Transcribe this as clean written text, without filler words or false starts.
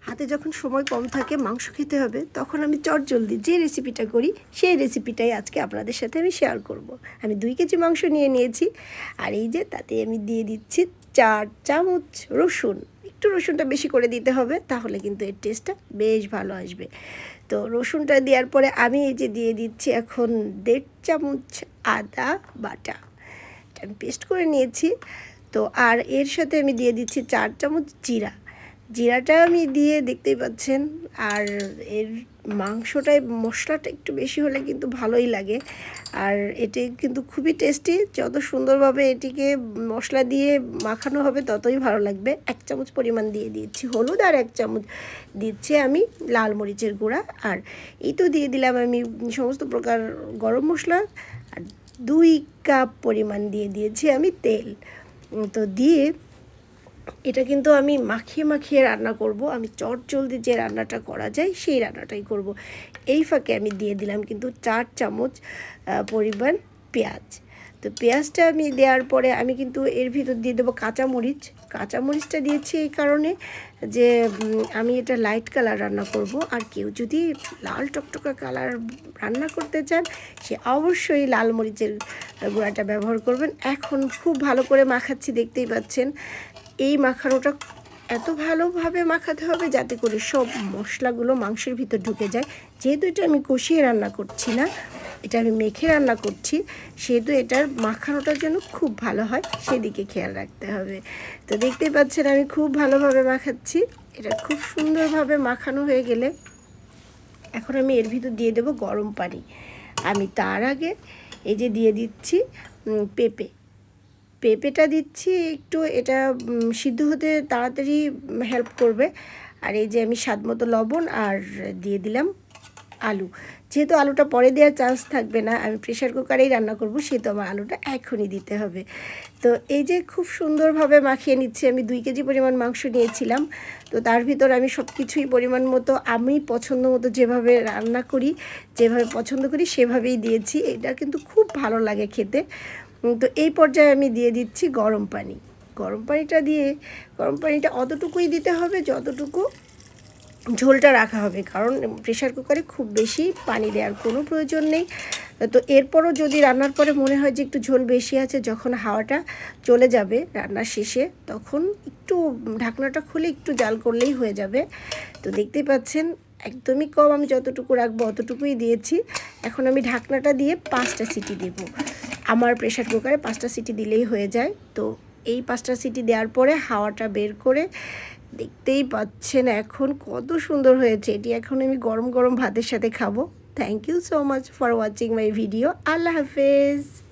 হাতে যখন সময় কম থাকে, মাংস খেতে হবে, তখন আমি চটজলদি যে রেসিপিটা করি সেই রেসিপিটাই আজকে আপনাদের সাথে আমি শেয়ার করব। আমি 2 কেজি মাংস নিয়েছি, আর এই যে তাতে আমি দিয়ে দিচ্ছি 4 চামচ রসুন। একটু রসুনটা বেশি করে দিতে হবে, তাহলে কিন্তু এর টেস্টটা বেশ ভালো আসবে। তো রসুনটা দেওয়ার পরে আমি এই যে দিয়ে দিচ্ছি এখন 1.5 চামচ আদা বাটা। এটা আমি পেস্ট করে নিয়েছি। তো আর এর সাথে আমি দিয়ে দিচ্ছি 4 চামচ জিরাটা আমি দিয়ে দেখতেই পাচ্ছেন। আর এর মাংসটায় মশলাটা একটু বেশি হলে কিন্তু ভালোই লাগে, আর এটি কিন্তু খুবই টেস্টি। যত সুন্দরভাবে এটিকে মশলা দিয়ে মাখানো হবে ততই ভালো লাগবে। 1 চামচ পরিমাণ দিয়ে দিচ্ছি হলুদ, আর 1 চামচ দিচ্ছি আমি লাল মরিচের গুঁড়া। আর এই তো দিয়ে দিলাম আমি সমস্ত প্রকার গরম মশলা, আর 2 কাপ পরিমাণ দিয়ে দিয়েছি আমি তেল। তো দিয়ে এটা কিন্তু আমি মাখিয়ে মাখিয়ে রান্না করব। আমি চটজলদি যে রান্নাটা করা যায় সেই রান্নাটাই করব। এই ফাঁকে আমি দিয়ে দিলাম কিন্তু 4 চামচ পরিমাণ পেঁয়াজ। তো পেঁয়াজটা আমি দেওয়ার পরে আমি কিন্তু এর ভিতর দিয়ে দেবো কাঁচামরিচটা দিয়েছি এই কারণে যে আমি এটা লাইট কালার রান্না করব। আর কেউ যদি লাল টকটকা কালার রান্না করতে চান, সে অবশ্যই লাল মরিচের গুঁড়াটা ব্যবহার করবেন। এখন খুব ভালো করে মাখাচ্ছি, দেখতেই পাচ্ছেন। এই মাখানোটা এত ভালোভাবে মাখাতে হবে যাতে করে সব মশলাগুলো মাংসের ভিতর ঢুকে যায়। যেহেতু এটা আমি কষিয়ে রান্না করছি না, এটা আমি মেখে রান্না করছি, সেহেতু এটার মাখানোটা যেন খুব ভালো হয় সেদিকে খেয়াল রাখতে হবে। তো দেখতেই পাচ্ছেন আমি খুব ভালোভাবে মাখাচ্ছি। এটা খুব সুন্দরভাবে মাখানো হয়ে গেলে এখন আমি এর ভিতর দিয়ে দেবো গরম পানি। আমি তার আগে এই যে দিয়ে দিচ্ছি পেঁপেটা দিচ্ছি একটু, এটা সিদ্ধ হতে তাড়াতাড়ি হেল্প করবে। আর এই যে আমি স্বাদ মতো লবণ, আর দিয়ে দিলাম আলু। যেহেতু আলুটা পরে দেওয়ার চান্স থাকবে না, আমি প্রেশার কুকারেই রান্না করব, সেহেতু আমার আলুটা এখনই দিতে হবে। তো এই যে খুব সুন্দরভাবে মাখিয়ে নিচ্ছি। আমি 2 কেজি পরিমাণ মাংস নিয়েছিলাম, তো তার ভিতর আমি সব কিছুই পরিমাণ মতো আমি পছন্দ মতো যেভাবে রান্না করি, যেভাবে পছন্দ করি সেভাবেই দিয়েছি। এটা কিন্তু খুব ভালো লাগে খেতে। তো এই পর্যায়ে আমি দিয়ে দিচ্ছি গরম পানি। গরম পানিটা অতটুকুই দিতে হবে যতটুকু ঝোলটা রাখা হবে, কারণ প্রেশার কুকারে খুব বেশি পানি দেওয়ার কোনো প্রয়োজন নেই। তো এরপরও যদি রান্নার পরে মনে হয় যে একটু ঝোল বেশি আছে, যখন হাওয়াটা চলে যাবে রান্নার শেষে, তখন একটু ঢাকনাটা খুলে একটু জাল করলেই হয়ে যাবে। তো দেখতেই পাচ্ছেন একদমই কম, আমি যতটুকু রাখবো অতটুকুই দিয়েছি। এখন আমি ঢাকনাটা দিয়ে 5টা সিটি দেব। আমার প্রেশার কুকারে 5টা সিটি দিলেই হয়ে যায়। তো এই 5টা সিটি দেওয়ার পরে হাওয়াটা বের করে দেখতেই পাচ্ছেন এখন কত সুন্দর হয়েছে। এটি এখন আমি গরম গরম ভাতের সাথে খাবো। Thank you so much for watching my video. আল্লাহ হাফেজ।